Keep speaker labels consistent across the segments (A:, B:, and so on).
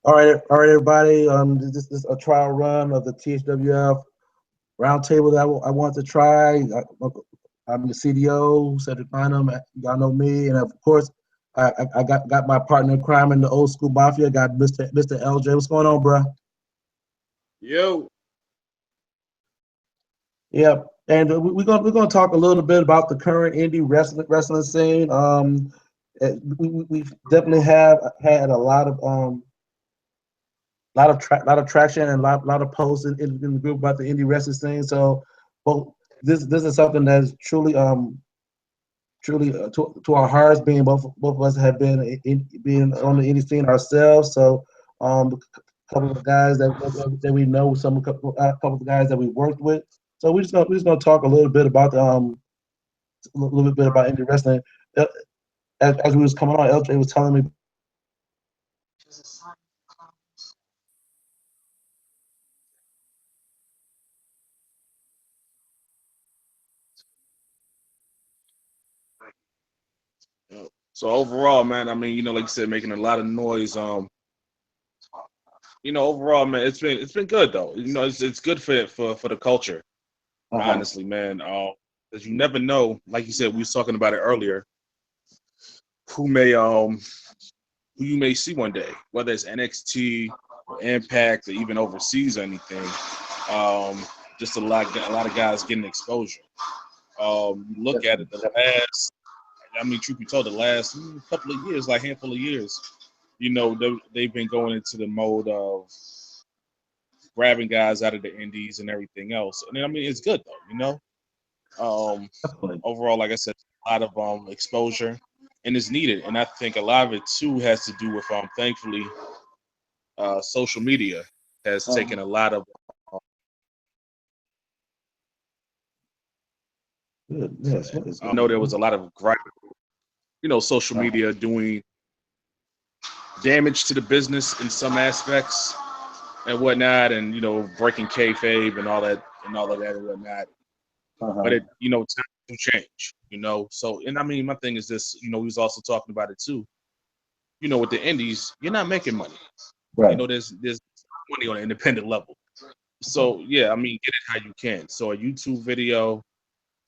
A: All right, everybody. This is a trial run of the THWF Roundtable that I want to try. I'm the CDO, Cedric Bynum. Y'all know me, and of course, I got my partner in crime in the old school mafia. Got Mr. LJ. What's going on, bro?
B: Yo.
A: Yeah, and we're gonna talk a little bit about the current indie wrestling scene. We definitely have had a lot of traction and lot of posts in the group about the indie wrestling scene. So, well, this is something that's truly to our hearts. Being both of us have being on the indie scene ourselves. So, a couple of guys that we know, a couple of guys that we worked with. So we're just gonna talk a little bit about a little bit about indie wrestling. Uh, as we was coming on, LJ was telling me.
B: So overall, man, I mean, like you said, making a lot of noise. Overall, man, it's been good though. It's good for the culture. Honestly, man. Because you never know. Like you said, we was talking about it earlier. Who you may see one day, whether it's NXT, or Impact, or even overseas or anything. Just a lot of guys getting exposure. Look at it. Truth be told, the last couple of years, like handful of years, they've been going into the mode of grabbing guys out of the indies and everything else. And I mean, it's good though, Overall, like I said, a lot of exposure, and it's needed. And I think a lot of it too has to do with thankfully, social media has taken a lot of. I know there was a lot of gripe, social media doing damage to the business in some aspects and whatnot, and breaking kayfabe and all that and whatnot. But it, time to change, So, and I mean, my thing is this, we was also talking about it too. With the indies, you're not making money.
A: Right.
B: There's money on an independent level. So yeah, I mean, get it how you can. So a YouTube video,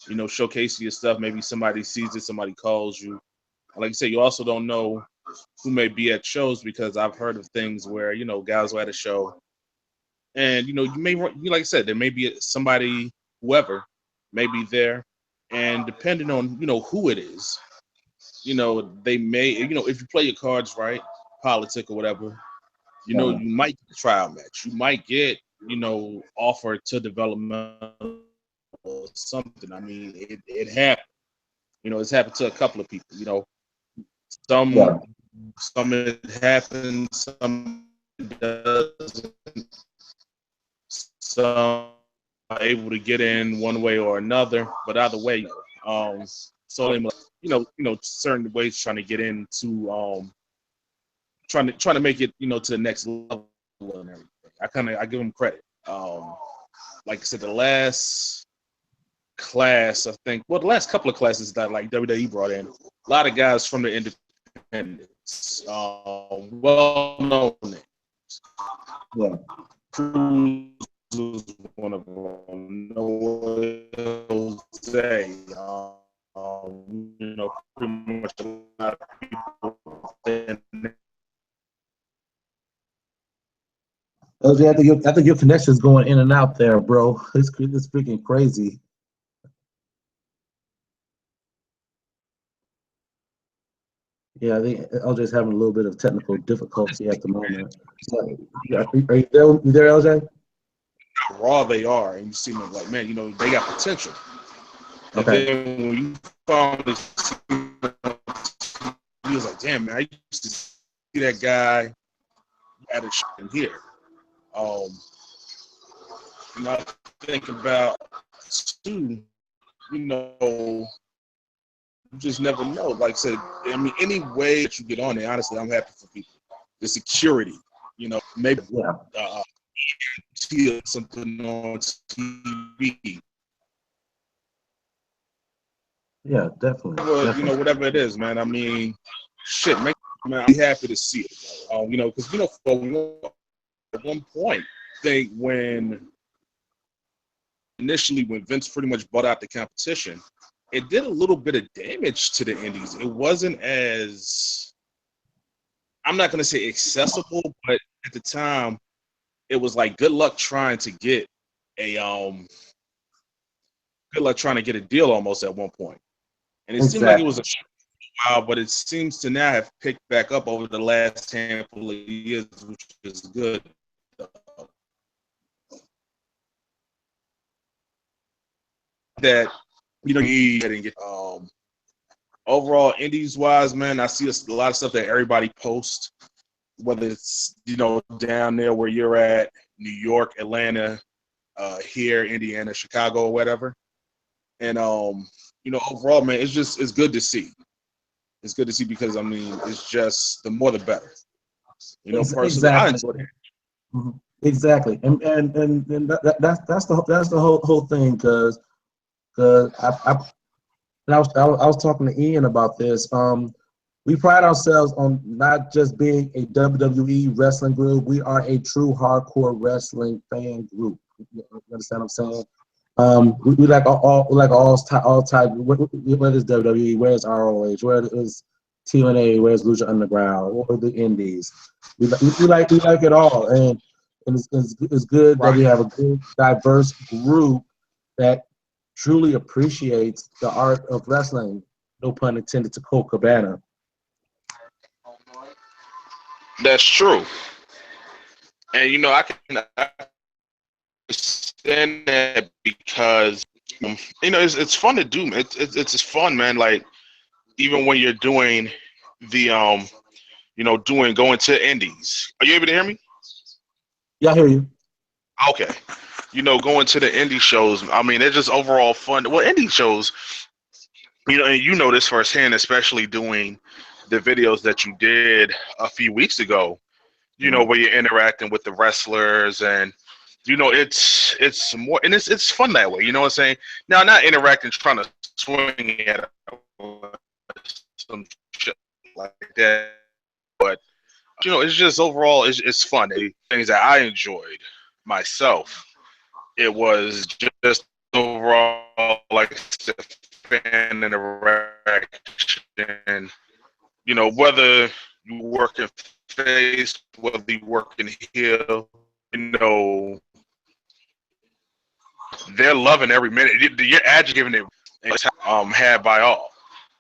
B: showcasing your stuff. Maybe somebody sees it, somebody calls you. Like I said, you also don't know who may be at shows, because I've heard of things where guys are at a show, and you may, like I said, there may be somebody, whoever may be there, and depending on who it is, they may, if you play your cards right, politic or whatever, you might get a trial match, you might get offered to development or something. I mean, it happened. It's happened to a couple of people. Some it happens, some it doesn't. Some are able to get in one way or another, but either way, so certain ways trying to get into trying to make it to the next level and everything. I give them credit. Like I said, the last class, I think, well, the last couple of classes that like WWE brought in, a lot of guys from the independents, well-known names.
A: Yeah.
B: Cruz was one of them. Noah Jose, pretty much a lot of people.
A: I think your connection is going in and out there, bro. It's freaking crazy. Yeah, I think LJ's having a little bit of technical difficulty at the moment. Are you there, LJ?
B: How raw they are, and you see them like, man, they got potential.
A: Okay.
B: And then when you finally see them, he was like, damn, man, I used to see that guy at a show in here. think about too, you know, you just never know. Like I said, I mean, any way that you get on there, honestly, I'm happy for people. The security, maybe
A: Yeah,
B: see something on TV,
A: yeah, definitely, definitely.
B: whatever it is, man. I mean, shit, man, I'm happy to see it. Because for at one point, I think initially when Vince pretty much bought out the competition, it did a little bit of damage to the indies. It wasn't as, I'm not going to say accessible, but at the time, it was like good luck trying to get a a deal almost at one point. And it seemed like it was
A: Exactly.
B: a while, but it seems to now have picked back up over the last handful of years, which is good. That you didn't get overall indies wise, man. I see a lot of stuff that everybody posts, whether it's down there where you're at, New York, Atlanta, here, Indiana, Chicago, or whatever. And overall, man, it's good to see. It's good to see because I mean, it's just the more the better. Personally, I
A: Exactly.
B: enjoy it.
A: Mhm. Exactly. And that's the whole thing because and I was talking to Ian about this. We pride ourselves on not just being a WWE wrestling group. We are a true hardcore wrestling fan group. You understand what I'm saying? We like all type. Where is WWE? Where's ROH? Where is TNA? Where's Lucha Underground? What are the Indies? We like it all, and it's good that
B: Right.
A: we have a good diverse group that truly appreciates the art of wrestling. No pun intended to Cole Cabana.
B: That's true. And I understand that because it's fun to do. It's just fun, man. Like even when you're doing the doing going to indies. Are you able to hear me?
A: Yeah, I hear you.
B: Okay. Going to the indie shows. I mean, they're just overall fun. Well, indie shows, and this firsthand, especially doing the videos that you did a few weeks ago.
A: Right.
B: Where you're interacting with the wrestlers and it's more and it's fun that way. You know what I'm saying? Now, not interacting, trying to swing at some shit like that, but it's just overall it's fun. Things that I enjoyed myself. It was just overall like fan interaction. Whether you work in face, whether you work in heel, know, they're loving every minute. You're adjugating it, had by all.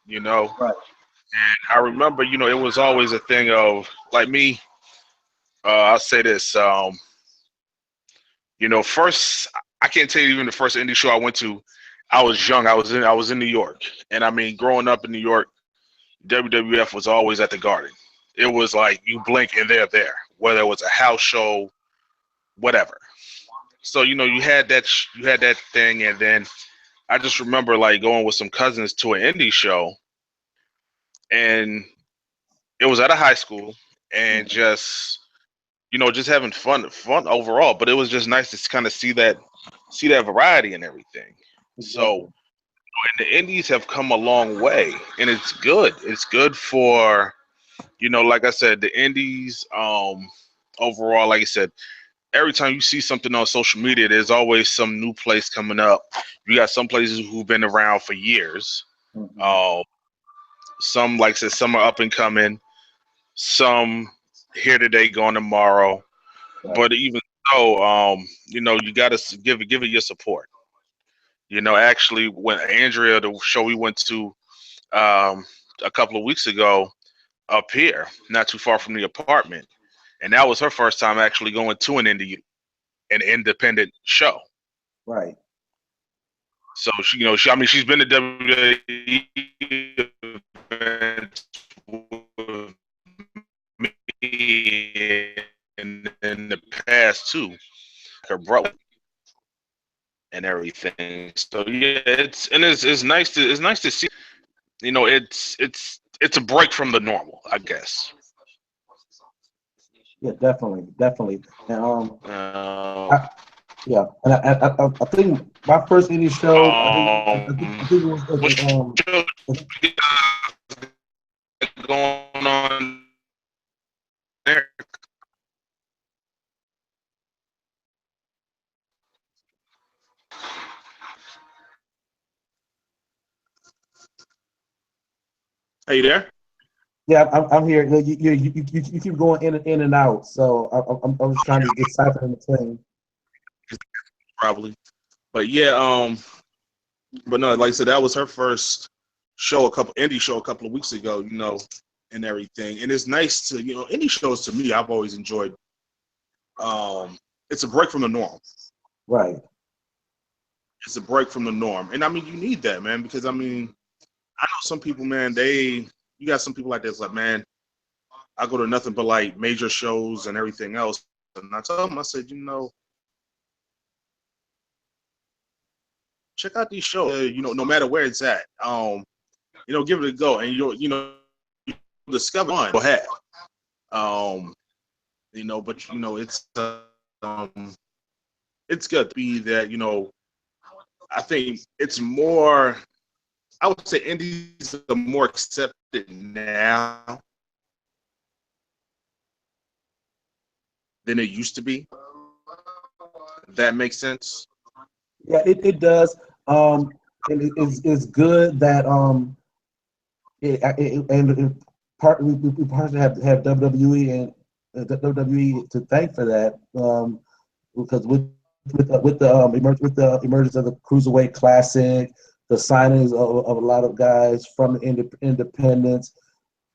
B: You know,
A: Right.
B: I remember, it was always a thing of like me. I'll say this. First, I can't tell you even the first indie show I went to. I was young. I was in New York, and I mean, growing up in New York, WWF was always at the Garden. It was like you blink and they're there, whether it was a house show, whatever. So you had that thing, and then I just remember like going with some cousins to an indie show, and it was at a high school, and
A: Mhm.
B: just having fun overall. But it was just nice to kind of see that variety and everything. So
A: Exactly.
B: and the indies have come a long way, and it's good. It's good for like I said, the indies. Overall, like I said, every time you see something on social media, there's always some new place coming up. You got some places who've been around for years.
A: Hmm.
B: Uh, some, like I said, some are up and coming. Some here today, gone tomorrow.
A: Right.
B: But even so, you got to give it your support. Actually, when Andrea, the show we went to um, a couple of weeks ago up here, not too far from the apartment, and that was her first time actually going to an independent show.
A: Right.
B: So I mean, she's been to WWE events with me in the past too. Her brother, and everything. So yeah, it's nice to see. You know, it's a break from the normal, I guess.
A: Yeah, definitely. And
B: Um,
A: I, yeah, and I think my first indie show, I think it was
B: what shows
A: uh,
B: you guys going on there? Are you there?
A: yeah, I'm here. You keep going in and out, so I was trying to decipher in between.
B: Probably. But yeah, but no, like I said, that was her first show, a couple indie show a couple of weeks ago, you know, and everything. And it's nice to, you know, indie shows to me, I've always enjoyed. Um, it's a break from the norm.
A: Right.
B: It's a break from the norm, and I mean, you need that, man, because I mean, I know some people, man. You got some people like this, like, man, I go to nothing but like major shows and everything else, and I told them, I said, you know, check out these shows, you know, no matter where it's at, you know, give it a go, and you know, discover one you'll have. Um, you know, but you know, um, it's good to be that, you know, I think it's more. I would say indies are more accepted now than it used to be. If that makes sense.
A: Yeah, it does. And it's good that part we partially have WWE and the WWE to thank for that. Because with the emergence of the Cruiserweight Classic, the signings of a lot of guys from the independents,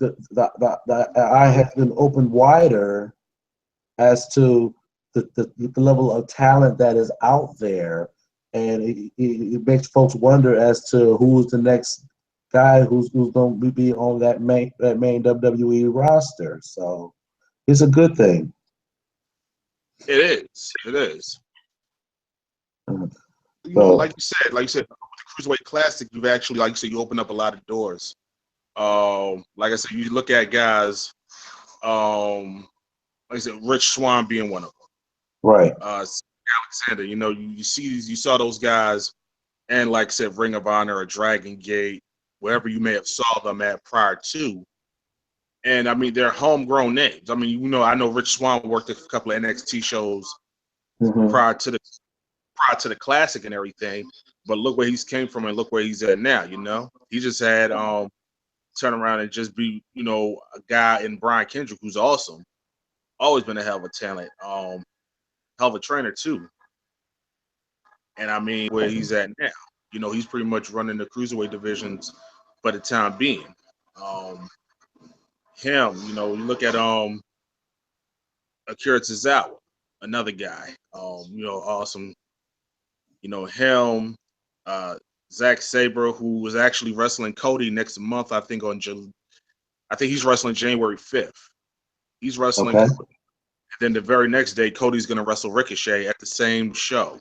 A: the eye has been opened wider as to the level of talent that is out there, and it makes folks wonder as to who's the next guy who's going to be on that main WWE roster. So it's a good thing.
B: It is. It is. You know,
A: So
B: like you said, with the Cruiserweight Classic, you've actually, like you said, you open up a lot of doors. Like I said, you look at guys, like I said, Rich Swann being one of them.
A: right,
B: Alexander, you know, you saw those guys, and like I said, Ring of Honor or Dragon Gate, wherever you may have saw them at prior to. And I mean, they're homegrown names. I mean, you know, I know Rich Swann worked a couple of NXT shows
A: hmm
B: prior to the classic and everything. But look where he's came from and look where he's at now. You know, he just had turn around and just be, you know, a guy in Brian Kendrick who's awesome. Always been a hell of a talent. Hell of a trainer too. And I mean, where he's at now, you know, he's pretty much running the cruiserweight divisions for the time being. Um, you know, you look at Akira Tozawa, another guy, you know, awesome. You know, uh, Zack Sabre, who was actually wrestling Cody next month, I think I think he's wrestling January 5th. He's wrestling
A: okay,
B: Cody. And then the very next day, Cody's going to wrestle Ricochet at the same show,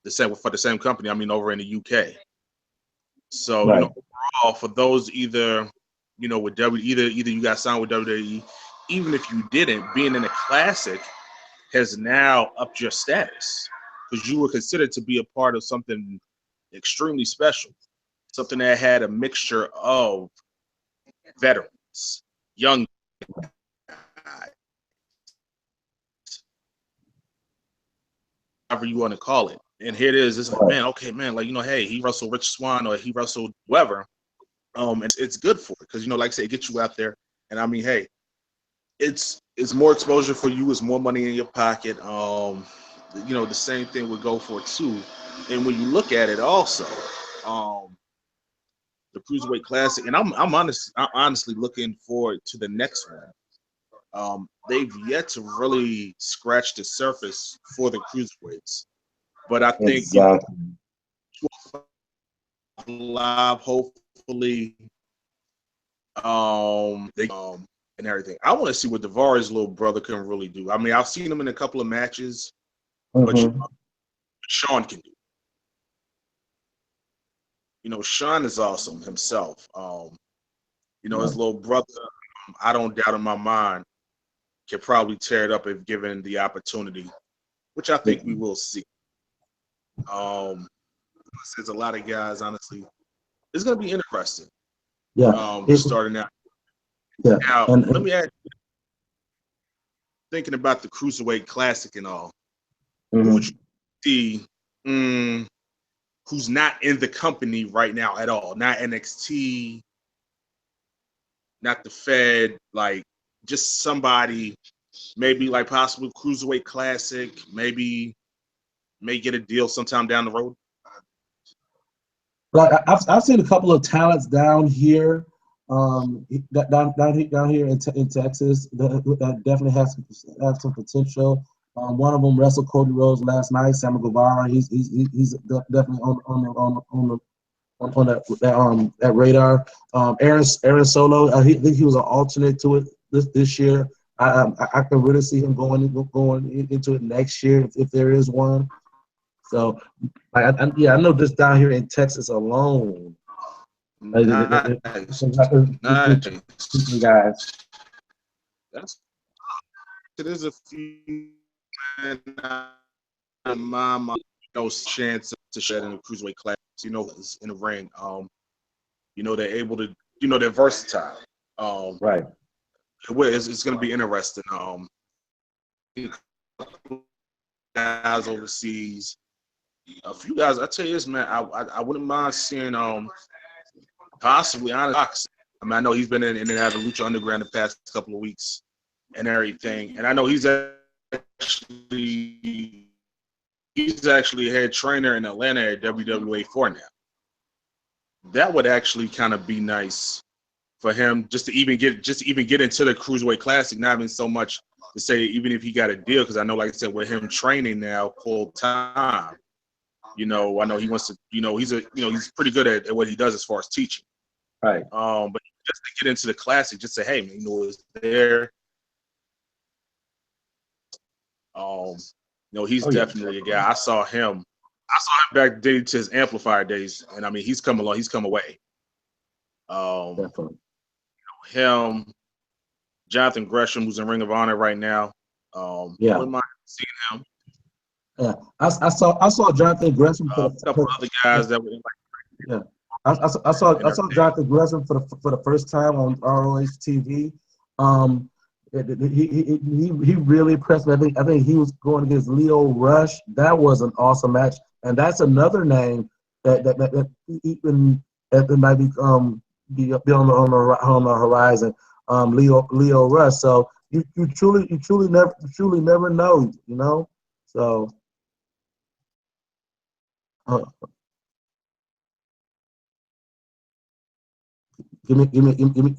B: the same for the same company. I mean, over in the UK. So you know,
A: right,
B: overall, for those either, you know, with either you got signed with WWE, even if you didn't, being in a classic has now upped your status because you were considered to be a part of something extremely special, something that had a mixture of veterans, young guys, however you want to call it. And here it is. It's like,
A: right.
B: man, okay, man, like, you know, hey, he wrestled Rich Swann or he wrestled whoever. And it's good for it because, you know, like I say, it gets you out there. And I mean, hey, it's more exposure for you. It's more money in your pocket. You know, the same thing would go for too. And when you look at it, also, the Cruiserweight Classic, and I'm honestly looking forward to the next one. They've yet to really scratch the surface for the cruiserweights, but I think, you know,
A: Exactly.
B: live, hopefully, they and everything. I want to see what Davare's little brother can really do. I mean, I've seen him in a couple of matches, but you know,
A: hmm
B: Sean can do. Sean is awesome himself.
A: Right.
B: His little brother, I don't doubt in my mind, can probably tear it up if given the opportunity, which I
A: Yeah.
B: think we will see. Um, there's a lot of guys, honestly. It's going to be interesting.
A: Yeah.
B: Starting out.
A: Yeah.
B: Now, let
A: And
B: me ask you, thinking about the Cruiserweight Classic and all, who would
A: mhm.
B: you see who's not in the company right now at all? Not NXT, not the Fed, like just somebody, maybe like possible Cruiserweight Classic, maybe may get a deal sometime down the road.
A: Like I've seen a couple of talents down here, down here in Texas that definitely have some potential. One of them wrestled Cody Rhodes last night. Sammy Guevara. He's definitely on that radar. Aaron Solo. I think he was an alternate to it this year. I can really see him going into it next year if there is one. So yeah, I know just down here in Texas alone,
B: Nice, nice.
A: guys.
B: That's there's a few man in my mind, chance to shed in the cruiserweight class. In the ring. They're able to. They're versatile.
A: Right.
B: It's going to be interesting. Guys overseas, a few guys. I tell you this, man. I wouldn't mind seeing possibly honest. I know he's been in and out of Lucha Underground the past couple of weeks and everything, and I know he's actually a head trainer in Atlanta at WWA 4 now. That would actually kind of be nice for him just to even get into the Cruiserweight Classic. Not even so much to say even if he got a deal, because I know, like I said, with him training now full time, I know he wants to. He's pretty good at what he does as far as teaching.
A: Right.
B: But just to get into the Classic, just say, hey, man, it's there. He's definitely a guy. I saw him back to his Amplifier days, and I mean, he's come along. He's come away.
A: Definitely.
B: Him, Jonathan Gresham, who's in Ring of Honor right now.
A: Yeah.
B: Wouldn't mind seeing him.
A: Yeah. I saw Jonathan Gresham
B: A couple other guys that were like.
A: Yeah. I saw Jonathan Gresham for the first time on ROH TV. He really impressed me. I think he was going against Leo Rush. That was an awesome match, and that's another name that even that might be be on the horizon. Leo Rush. So you truly never know. So. Uh, give me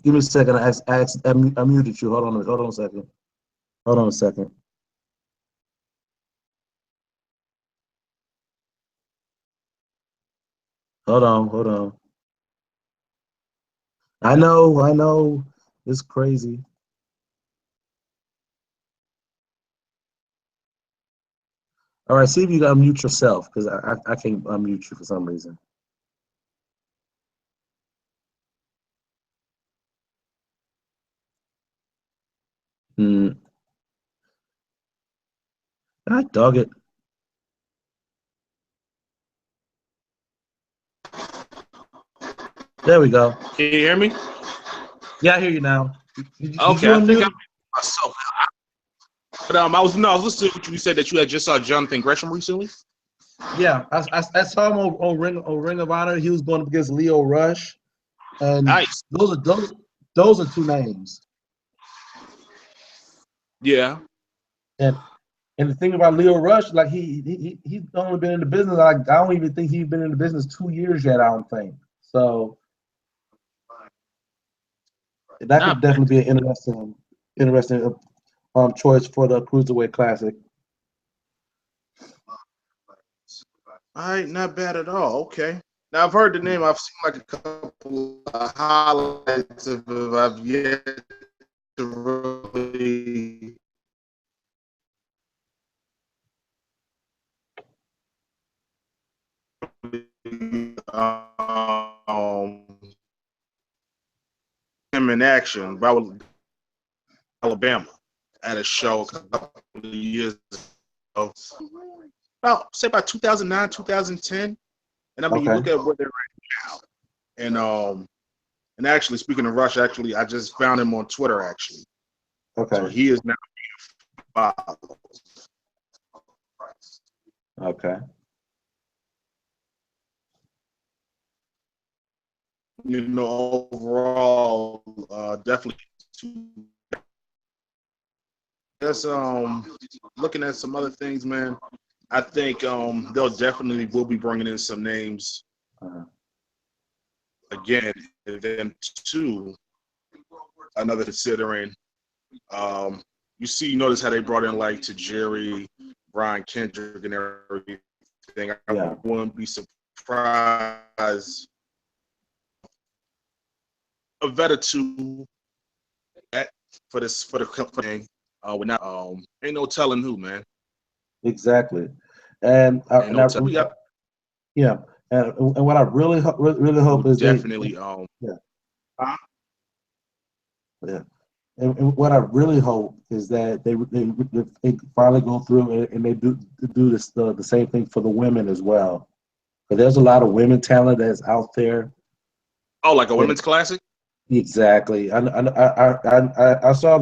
A: a second. I muted you. Hold on a second. Hold on a second. Hold on. I know. It's crazy. All right, see if you can unmute yourself, because I can't unmute you for some reason. I dog it. There we go.
B: Can you hear me?
A: Yeah, I hear you now. Did you
B: Okay, I think
A: unmute?
B: I'm myself. But I was listening to what you said that you had just saw Jonathan Gresham recently.
A: Yeah, I saw him on Ring of Honor. He was going up against Leo Rush, and
B: Nice.
A: those are two names.
B: Yeah.
A: And the thing about Leo Rush, like he's only been in the business. Like I don't even think he's been in the business 2 years yet. I don't think so. That
B: Not
A: could definitely be an interesting choice for the Cruiserweight Classic.
B: all right, not bad at all. Okay. Now I've heard the name. I've seen like a couple of highlights of it. I've yet to really him in action, Alabama, at a show a couple of years ago. About 2009, 2010. And I mean, you
A: Okay.
B: look at where they're at now. And actually, speaking of Rush, actually, I just found him on Twitter, actually. So
A: Okay.
B: he is now followed.
A: Okay.
B: Overall, definitely. Just looking at some other things, man. I think they'll definitely will be bringing in some names
A: Uh-huh.
B: again. And then two, another considering. You notice how they brought in like to Jerry, Brian Kendrick, and everything. I
A: Yeah.
B: wouldn't be surprised a vet or two for the thing. We're not ain't no telling who, man.
A: Exactly. And
B: Ain't no telling.
A: yeah, and what I really hope is
B: Definitely
A: yeah, yeah. And what I really hope is that they finally go through and they do this the same thing for the women as well. But there's a lot of women talent that's out there.
B: like a
A: That,
B: women's classic.
A: exactly. I saw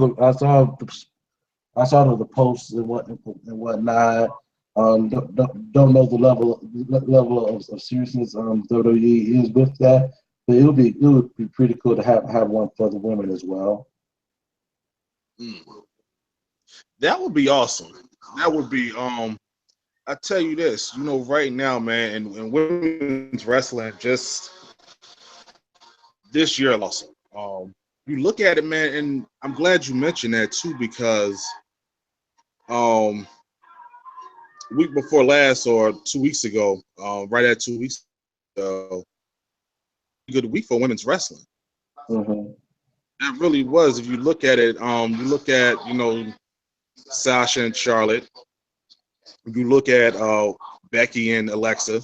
A: the posts and whatnot. Don't know the level of seriousness WWE is with that, but it would be pretty cool to have one for the women as well.
B: Mm. That would be awesome. That would be I tell you this, right now, man, and women's wrestling just this year awesome. You look at it, man, and I'm glad you mentioned that too because um week before last or 2 weeks ago, right at 2 weeks ago, good week for women's wrestling.
A: Mm-hmm.
B: It really was. If you look at it, you look at Sasha and Charlotte. You look at Becky and Alexa,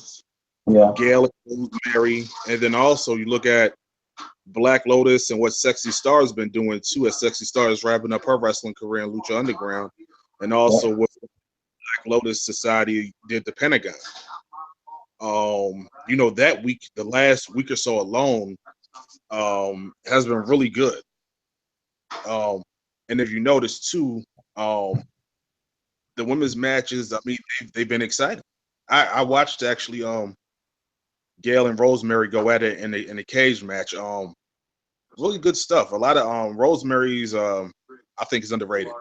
A: Yeah,
B: Gail and Mary, and then also you look at Black Lotus and what Sexy Star's been doing too, as Sexy Star is wrapping up her wrestling career in Lucha Underground, and
A: yeah,
B: also what Black Lotus Society did the Pentagon. That week, the last week or so alone, has been really good. Um, and if you notice too, the women's matches, I mean, they've been exciting. I watched actually Gail and Rosemary go at it in the cage match. Really good stuff. A lot of Rosemary's I think is underrated.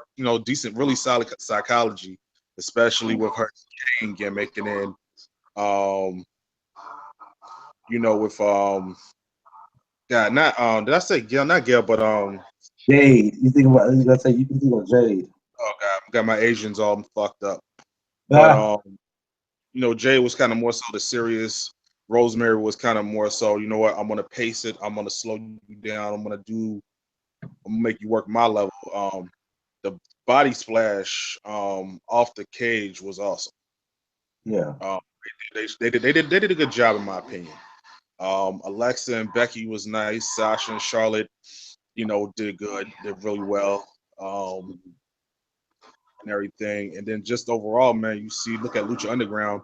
B: Decent, really solid psychology, especially with her Kane gimmick, and then um, with God, not did I say Gail? Not Gail, but
A: Jade. You think about Jade.
B: oh God, I got my Asians all fucked up. But
A: Ah,
B: Jay was kind of more so the serious. Rosemary was kind of more so, you know what, I'm gonna pace it, I'm gonna slow you down, I'm gonna make you work my level. The body splash off the cage was awesome.
A: yeah,
B: Um, they did a good job in my opinion. Alexa and Becky was nice. Sasha and Charlotte, did good, did really well. And everything. And then just overall, man, look at Lucha Underground.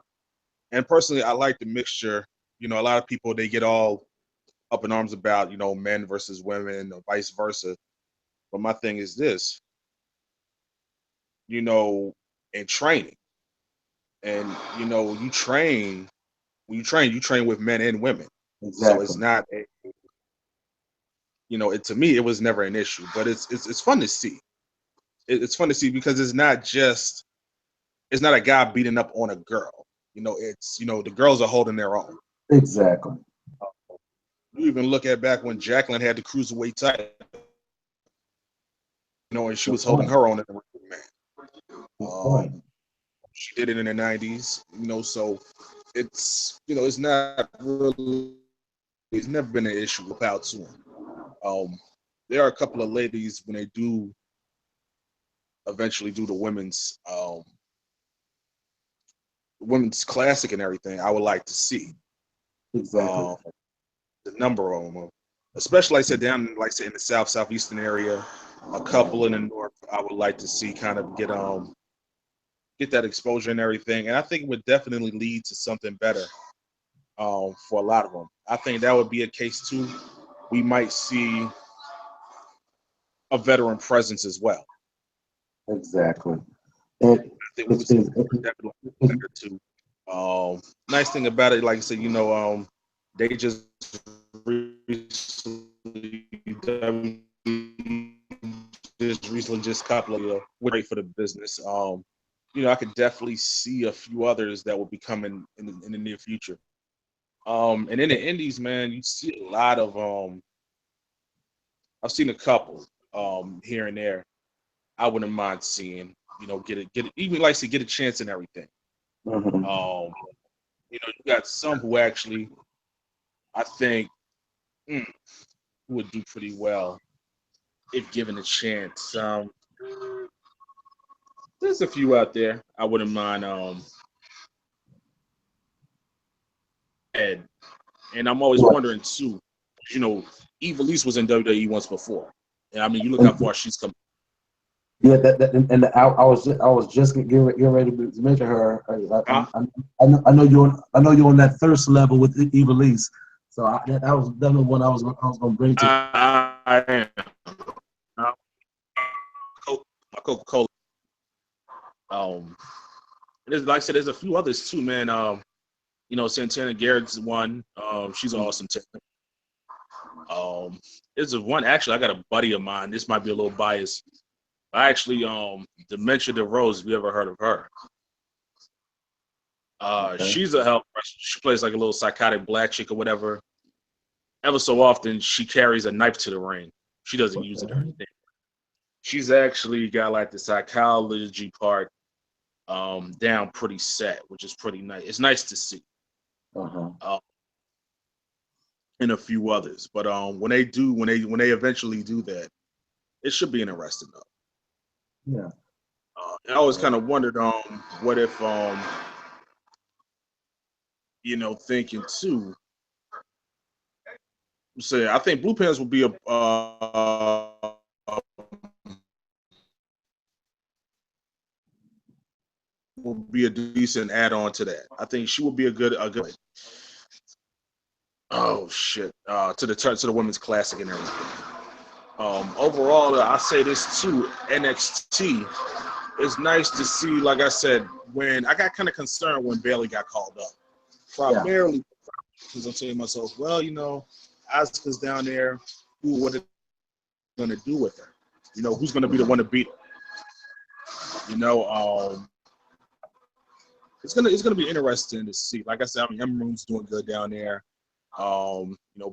B: And personally, I like the mixture. A lot of people they get all up in arms about, men versus women or vice versa. But my thing is this, in training. And you train when you train with men and women. So it's
A: exactly,
B: not to me it was never an issue. But it's fun to see. It's fun to see because it's not a guy beating up on a girl. It's the girls are holding their own.
A: exactly.
B: You even look at back when Jacqueline had the cruiserweight title, and she
A: Good
B: was holding
A: point.
B: her own in the ring, man.
A: Good point.
B: Um, she did it in the '90s, so it's not really, it's never been an issue about to him. Um, there are a couple of ladies when they do eventually do the women's classic and everything. I would like to see.
A: Exactly.
B: a number of them, especially like I said down, like I said in the southeastern area, a couple in the north. I would like to see kind of get that exposure and everything, and I think it would definitely lead to something better for a lot of them. I think that would be a case too. We might see a veteran presence as well.
A: Exactly. It,
B: I think we would
A: it's,
B: see
A: it's,
B: definitely
A: it's,
B: better too. Nice thing about it, like I said, they just recently just couple of great for the business. I could definitely see a few others that will be coming in the near future. And in the indies, man, you see a lot of I've seen a couple here and there. I wouldn't mind seeing, get it, even like to get a chance and everything.
A: mhm.
B: Um, you got some who actually I think mm, would do pretty well if given a chance. There's a few out there I wouldn't mind Ed. And I'm always
A: Right.
B: wondering too, Eva Lise was in WWE once before. And I mean you look how far she's come.
A: Yeah, and I was just getting ready to mention her.
B: Huh?
A: I know you're on that thirst level with Eva Lise. So that was definitely one I was going to bring to.
B: I am. Uh, my Coca-Cola. Um, there's like I said, there's a few others too, man. Santana Garrett's one. She's awesome. There's a one actually. I got a buddy of mine. This might be a little biased. I actually, Dementia DeRose. Have you ever heard of her?
A: Okay.
B: She's a help. She plays like a little psychotic black chick or whatever. Ever so often, she carries a knife to the ring. She doesn't use it or
A: Okay.
B: anything. She's actually got like the psychology part down pretty set, which is pretty nice. It's nice to see.
A: Uh-huh.
B: Uh, and a few others, but when they eventually do that, it should be interesting though.
A: Yeah.
B: I always
A: Yeah.
B: kind of wondered, what if, thinking too. Say, I think Blue Pants will be a decent add-on to that. I think she will be a good. Oh shit! To the women's classic and everything. Overall, I say this too. NXT. It's nice to see. Like I said, when I got kind of concerned when Bailey got called up,
A: Yeah.
B: primarily because I'm saying to myself, well, Asuka's down there. What are they going to do with her? Who's going to be the one to beat her? It's gonna be interesting to see. Like I said, I mean, Emerald's doing good down there.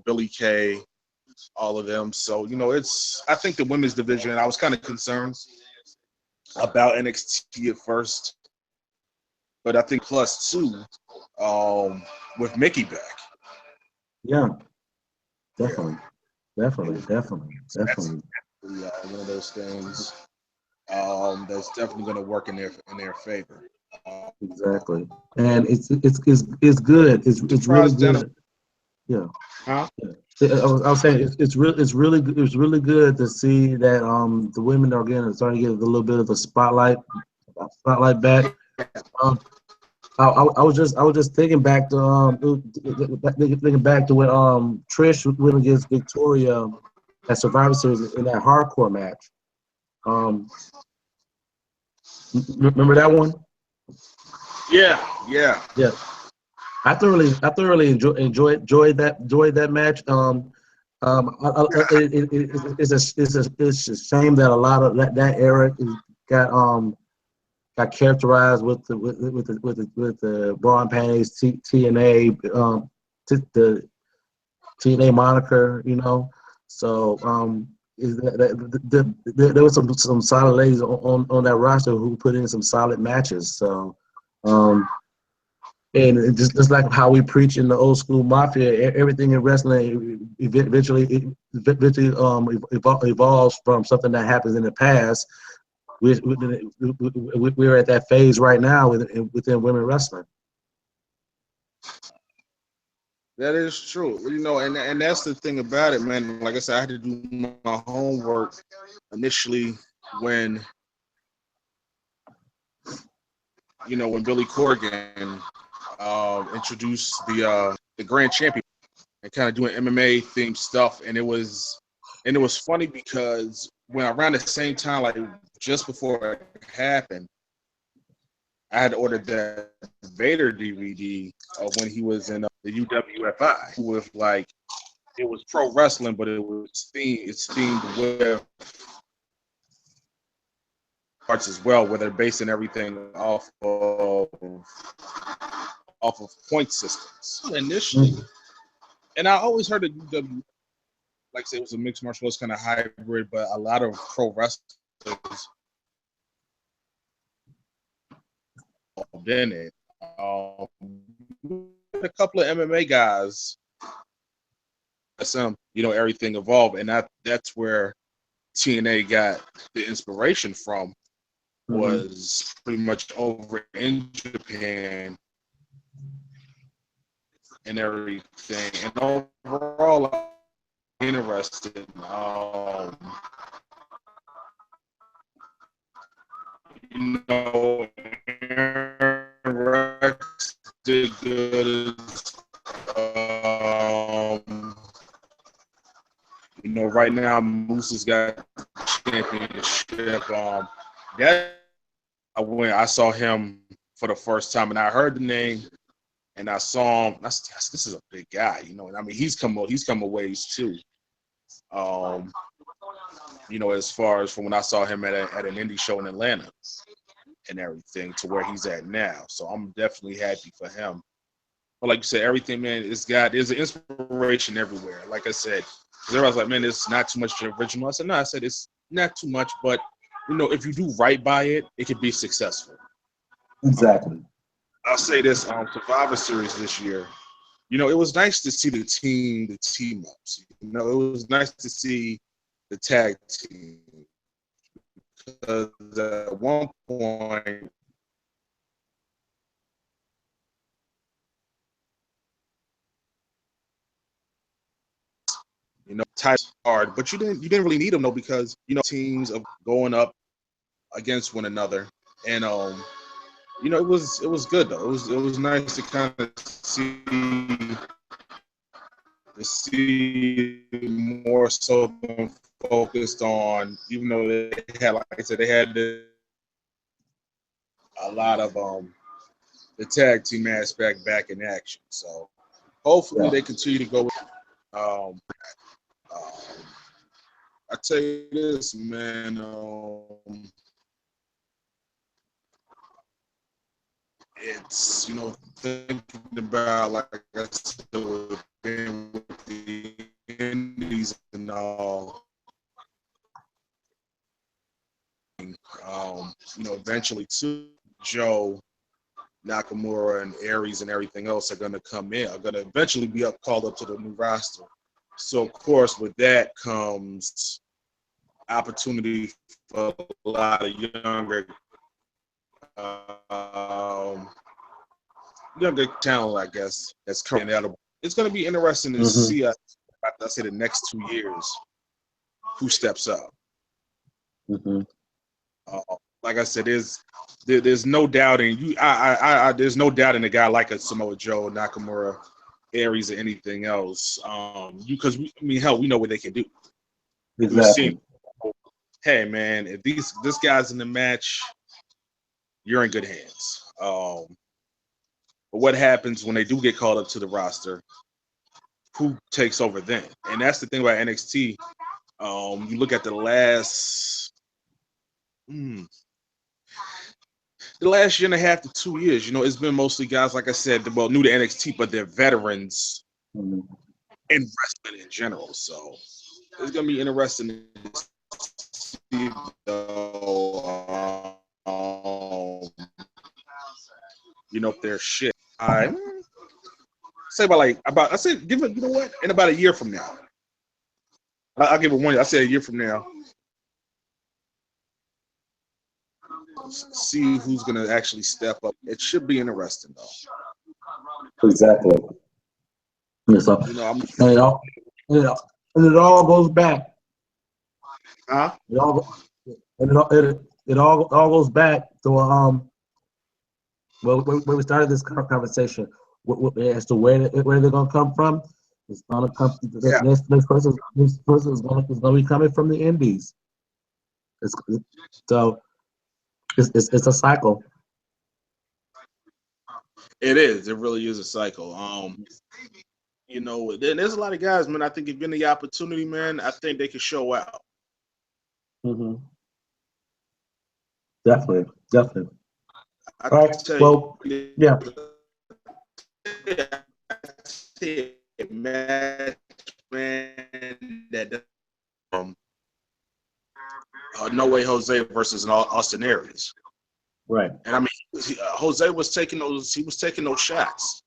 B: Billy Kay, all of them. So I think the women's division. I was kind of concerned about NXT at first, but I think plus two with Mickey back.
A: Yeah.
B: Yeah,
A: Definitely. Definitely. Definitely.
B: so that's
A: Definitely.
B: one of those things that's definitely going to work in their favor.
A: Exactly. And it's good. It's really
B: Surprised Dana,
A: good. Yeah.
B: huh?
A: I was saying it's really good to see that the women are getting starting to get a little bit of the spotlight back. Um, I was just thinking back to thinking back to when Trish went against Victoria at Survivor Series in that hardcore match. Um, remember that one?
B: Yeah, yeah.
A: Yeah, I thoroughly enjoyed that match. It's a shame that a lot of that era got got characterized with the bra and panties TNA the TNA moniker, So there was some solid ladies on that roster who put in some solid matches. So um, and just like how we preach in the old school mafia, everything in wrestling eventually evolves from something that happens in the past. We're at that phase right now within women wrestling.
B: That is true. You know, and that's the thing about it, man. Like I said, I had to do my homework initially when when Billy Corgan introduced the Grand Champion and kind of doing MMA themed stuff, and it was funny because when around the same time, like just before it happened, I had ordered that Vader DVD of when he was in the UWFI with like it was pro wrestling, but it's themed with parts as well, where they're basing everything off of point systems initially.
A: Mhm.
B: And I always heard that UW, like I said, it was a mixed martial arts kind of hybrid, but a lot of pro wrestlers in it. Um, a couple of MMA guys, some everything evolved, and that's where TNA got the inspiration from.
A: Mhm.
B: Was pretty much over in Japan and everything, and overall, I'm interested. Rex did good. Um, right now Moose has got championship. That when I saw him for the first time, and I heard the name, and I saw him. This is a big guy, And I mean, he's come a ways too. Um, as far as from when I saw him at an indie show in Atlanta and everything to where he's at now. So I'm definitely happy for him. But like you said, everything, man, there's an inspiration everywhere. Like I said, 'cause everybody's like, man, it's not too much original. I said, no, I said it's not too much, but if you do right by it, it can be successful.
A: Exactly.
B: I'll say this, Survivor Series this year, it was nice to see the team ups. It was nice to see the tag team. Because at one point, tight hard, but you didn't really need them though because teams of going up against one another, and it was good though. It was nice to kind of see more so focused on, even though they had, like I said, they had a lot of the tag team aspect back in action. So hopefully
A: Yeah.
B: they continue to go with um, I tell you this, man. It's thinking about, like I said, being with the Indies and all. Eventually too, Joe Nakamura and Aries and everything else are going to come in. Are going to eventually be called up to the new roster. So of course, with that comes opportunity for a lot of um, younger talent, I guess, that's currently out. It's going to be interesting to
A: Hmm.
B: see. I say the next 2 years who steps up.
A: Hmm.
B: Uh, like I said, there's no doubting you. There's no doubting a guy like a Samoa Joe, Nakamura, Aries, or anything else. Because I mean, hell, we know what they can do. We've seen.
A: Exactly.
B: Hey, man, if this guy's in the match, you're in good hands. But what happens when they do get called up to the roster? Who takes over then? And that's the thing about NXT. You look at the last year and a half to 2 years. It's been mostly guys, like I said, new to NXT, but they're veterans
A: Hmm.
B: in wrestling in general. So it's gonna be interesting to see, though. If their shit. I say I say give it. You know what? In about a year from now, I'll give it 1 year. I say a year from now. See who's gonna actually step up. It should be interesting though.
A: Exactly. Yeah, so,
B: You know, I'm.
A: and it all, and it all goes back.
B: Huh?
A: It all, and it all goes back to where we started this conversation as to where they're gonna come from. It's gonna come.
B: Yeah.
A: This person is gonna be coming from the Indies. It's, so it's a cycle.
B: It is. It really is a cycle. Then there's a lot of guys, man. I think if given the opportunity, man, I think they can show out.
A: Hmm. Definitely, definitely.
B: I
A: All right.
B: tell
A: Well,
B: you,
A: yeah,
B: match, man, that um, No Way Jose versus Austin Aries.
A: right.
B: And I mean, Jose was taking those. He was taking those shots.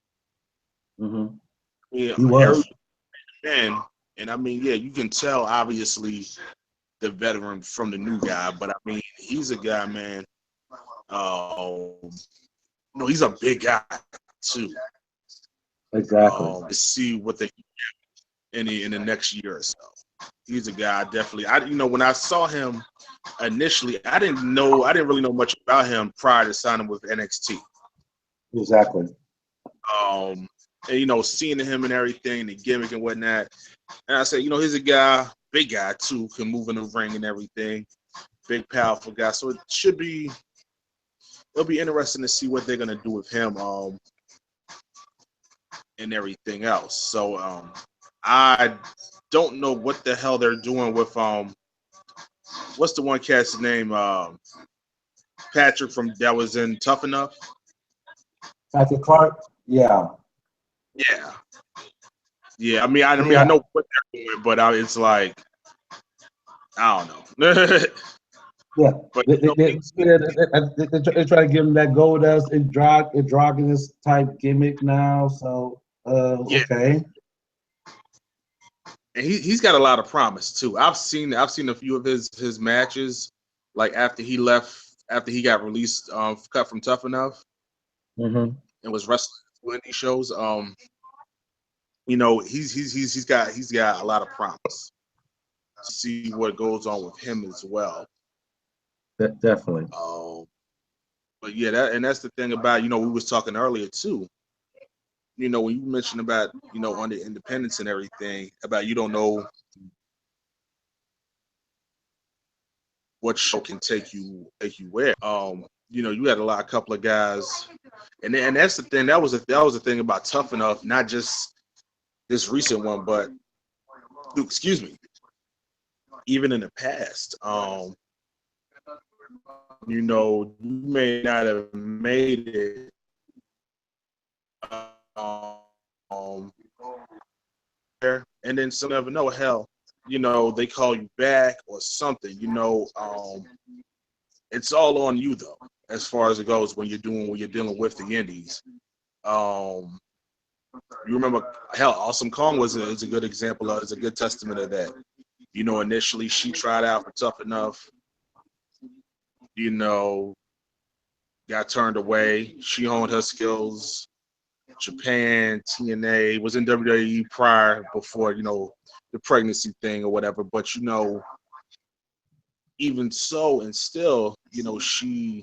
A: Hmm.
B: Yeah,
A: He
B: Aries,
A: was.
B: man. And I mean, yeah, you can tell obviously the veteran from the new guy, but I mean, he's a guy, man. No, he's a big guy too.
A: Exactly.
B: To see what they in the next year or so. He's a guy I definitely. When I saw him initially, I didn't really know much about him prior to signing with NXT.
A: Exactly.
B: And seeing him and everything, the gimmick and whatnot. And I said, he's a guy, big guy too, can move in the ring and everything. Big, powerful guy. So it'll be interesting to see what they're gonna do with him, and everything else. So I don't know what the hell they're doing with what's the one cat's name? Patrick from that was in Tough Enough.
A: Patrick Clark. Yeah.
B: Yeah, yeah. I
A: Yeah.
B: know what they're doing, but it's like I don't know.
A: Yeah.
B: But
A: They try to give him that Goldust androgynous type gimmick now. So,
B: yeah,
A: okay.
B: and he's got a lot of promise too. I've seen a few of his matches, like after he got released, cut from Tough Enough,
A: Hmm.
B: and was wrestling indie shows. He's got a lot of promise. See what goes on with him as well.
A: Definitely.
B: Um, but yeah, that's the thing about we was talking earlier too. When you mentioned about on the independence and everything about you don't know what show can take you where. You had a couple of guys, and that's the thing. That was the thing about Tough Enough, not just this recent one, but excuse me, even in the past. You may not have made it. Um, and then some never know. Hell, they call you back or something. It's all on you though, as far as it goes when you're dealing with the indies. Um, you remember, hell, Awesome Kong is a good example is a good testament of that. Initially she tried out for Tough Enough. You know, got turned away. She honed her skills. Japan, TNA, was in WWE prior before, the pregnancy thing or whatever. But, even so, and still, she,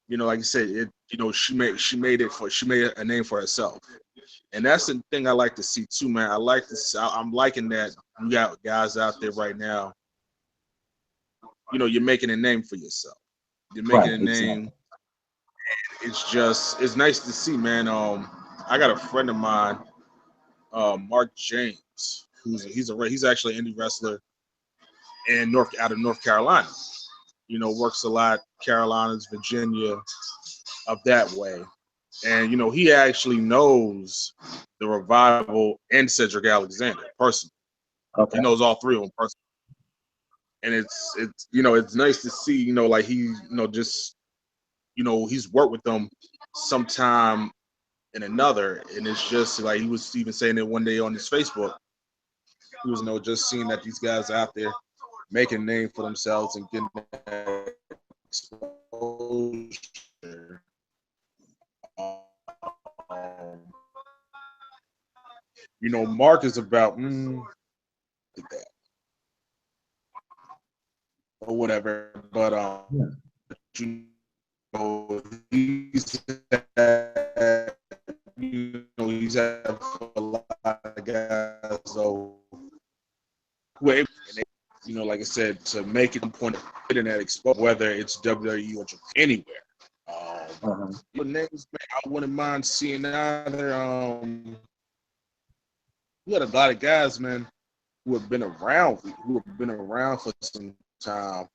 B: like I said, she made a name for herself. And that's the thing I like to see too, man. I'm liking that you got guys out there right now, you're making a name for yourself. You're making
A: Right.
B: a name.
A: Exactly.
B: It's nice to see, man. I got a friend of mine, Mark James, he's actually an indie wrestler out of North Carolina. Works a lot, Carolinas, Virginia, up that way. And he actually knows the Revival and Cedric Alexander personally. He
A: Okay.
B: knows all three of them personally. And it's nice to see, like he, just he's worked with them sometime in another, and it's just like he was even saying it one day on his Facebook. He was just seeing that these guys out there making a name for themselves and getting that exposure. Um, You know, Mark is about that or whatever, but
A: Yeah.
B: you know, he's had, he's had a lot of guys, so who are able, like I said, to make it a point of internet exposure, whether it's WWE or Japan, anywhere. Your names, man, I wouldn't mind seeing either. We got a lot of guys, man, who have been around for some time.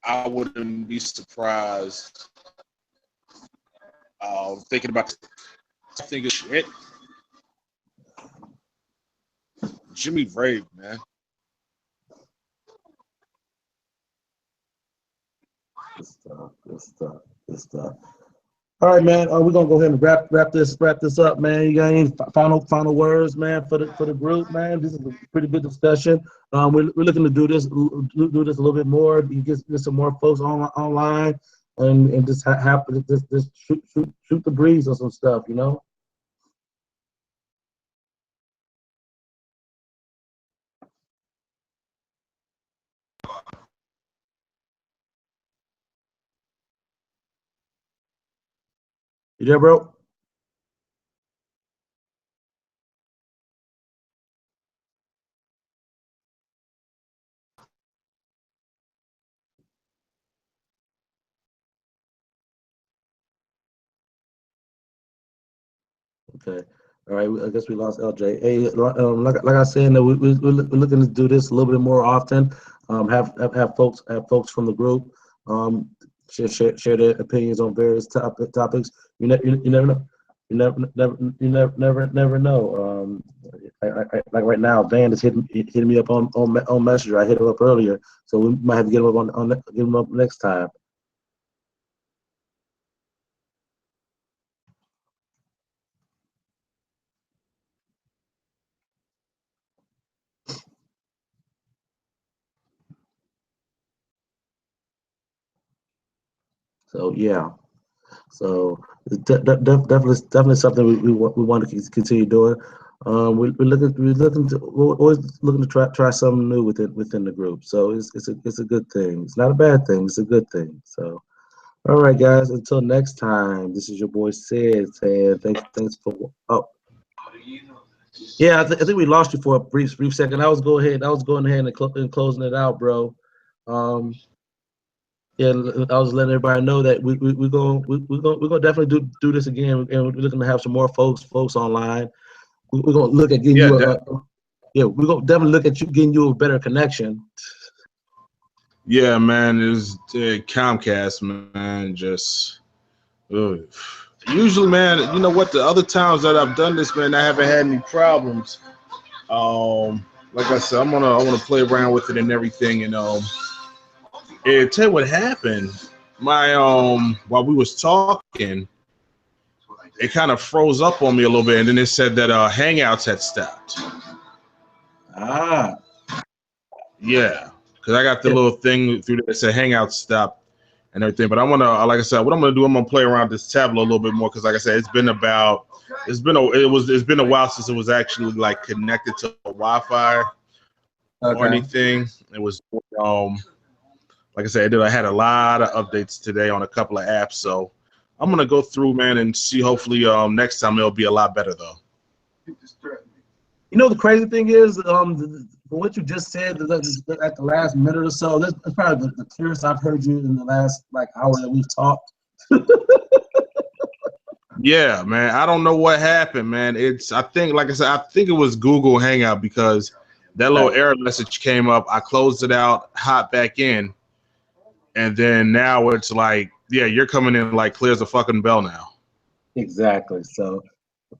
B: I wouldn't be surprised. Thinking about thinking shit. Jimmy Rave, man.
A: Good stuff. All right, man. We're gonna go ahead and wrap this up, man. You got any final words, man, for the group, man? This is a pretty good discussion. We're looking to do this a little bit more. You get some more folks online, and just just shoot the breeze on some stuff, you know. You there, bro? Okay. All right. I guess we lost LJ. Hey, like I said, we're looking to do this a little bit more often. Have folks from the group share their opinions on various topics. You never know. You never know. Like right now, Van is hitting me up on Messenger. I hit him up earlier, so we might have to get him up get him up next time. So yeah. So definitely something we want to continue doing. We're always looking to try something new within the group. So it's a good thing. It's not a bad thing. It's a good thing. So all right, guys. Until next time, this is your boy Sid saying thanks for. Oh yeah, I think we lost you for a brief second. I was going ahead and closing it out, bro. Um, Yeah, I was letting everybody know that we're gonna definitely do this again, and we're looking to have some more folks online. We're gonna look at getting
B: Yeah,
A: you we're gonna definitely look at you getting you a better connection.
B: yeah, man. It's Comcast, man. Just usually, man. You know what? The other times that I've done this, man, I haven't had any problems. Like I said, I wanna play around with it and everything, and tell you what happened. My while we was talking, it kind of froze up on me a little bit, and then it said that Hangouts had stopped.
A: Ah,
B: Yeah, because I got the
A: yeah,
B: little thing through that said Hangouts stopped and everything. But I want to, like I said, what I'm gonna do, I'm gonna play around this tablet a little bit more because, like I said, it's been a while since it was actually like connected to Wi-Fi or
A: okay.
B: anything. It was like I said, I had a lot of updates today on a couple of apps, so I'm gonna go through, man, and see. Hopefully, next time it'll be a lot better, though.
A: You know the crazy thing is, for what you just said at the last minute or so, that's probably the clearest I've heard you in the last like hour that we've talked.
B: Yeah, man. I don't know what happened, man. I think, like I said, I think it was Google Hangout because that little error message came up. I closed it out, hopped back in, and then now it's like, yeah, you're coming in like clear as a fucking bell now.
A: Exactly. So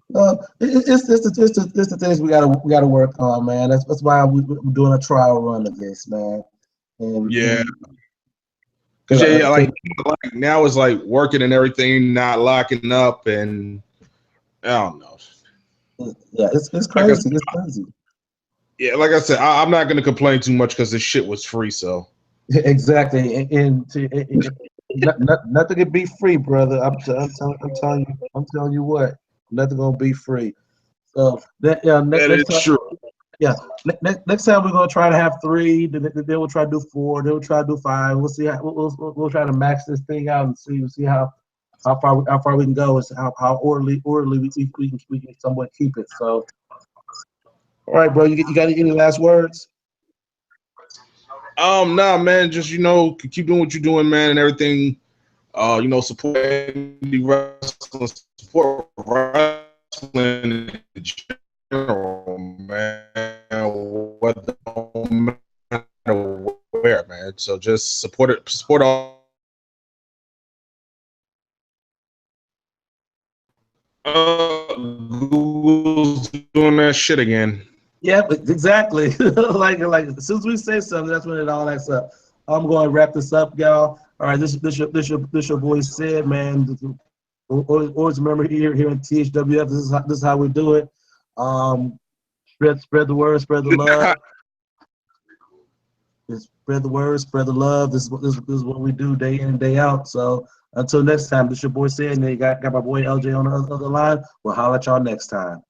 A: it's the things we gotta work on, man. That's why we're doing a trial run of this, man.
B: Yeah,
A: And
B: because yeah,
A: cause,
B: like now it's like working and everything, not locking up, and I don't know.
A: yeah, it's
B: Like I
A: crazy.
B: said,
A: It's crazy.
B: yeah, like I said, I'm not gonna complain too much because this shit was free. So
A: Exactly. Nothing can be free, brother. I'm telling you what. Nothing gonna be free. So
B: That is
A: next time,
B: true.
A: yeah, next time we're gonna try to have three. Then we'll try to do four. Then we'll try to do five. We'll see. We'll try to max this thing out and see how far we can go and how orderly we can somewhat keep it. So, all right, bro. You got any last words?
B: Nah, man, just keep doing what you're doing, man, and everything. Support indie wrestling, support wrestling in general, man. Whether no matter where, man. So just support it, support all. Google's doing that shit again.
A: Yeah, exactly. like as soon as we say something, that's when it all acts up. I'm going to wrap this up, y'all. All right, this your boy Sid, man. Always remember here in THWF, this is how we do it. Spread the word, spread the love. Spread the word, spread the love. This is what we do day in and day out. So until next time, this your boy Sid, and you got my boy LJ on the other line. We'll holler at y'all next time.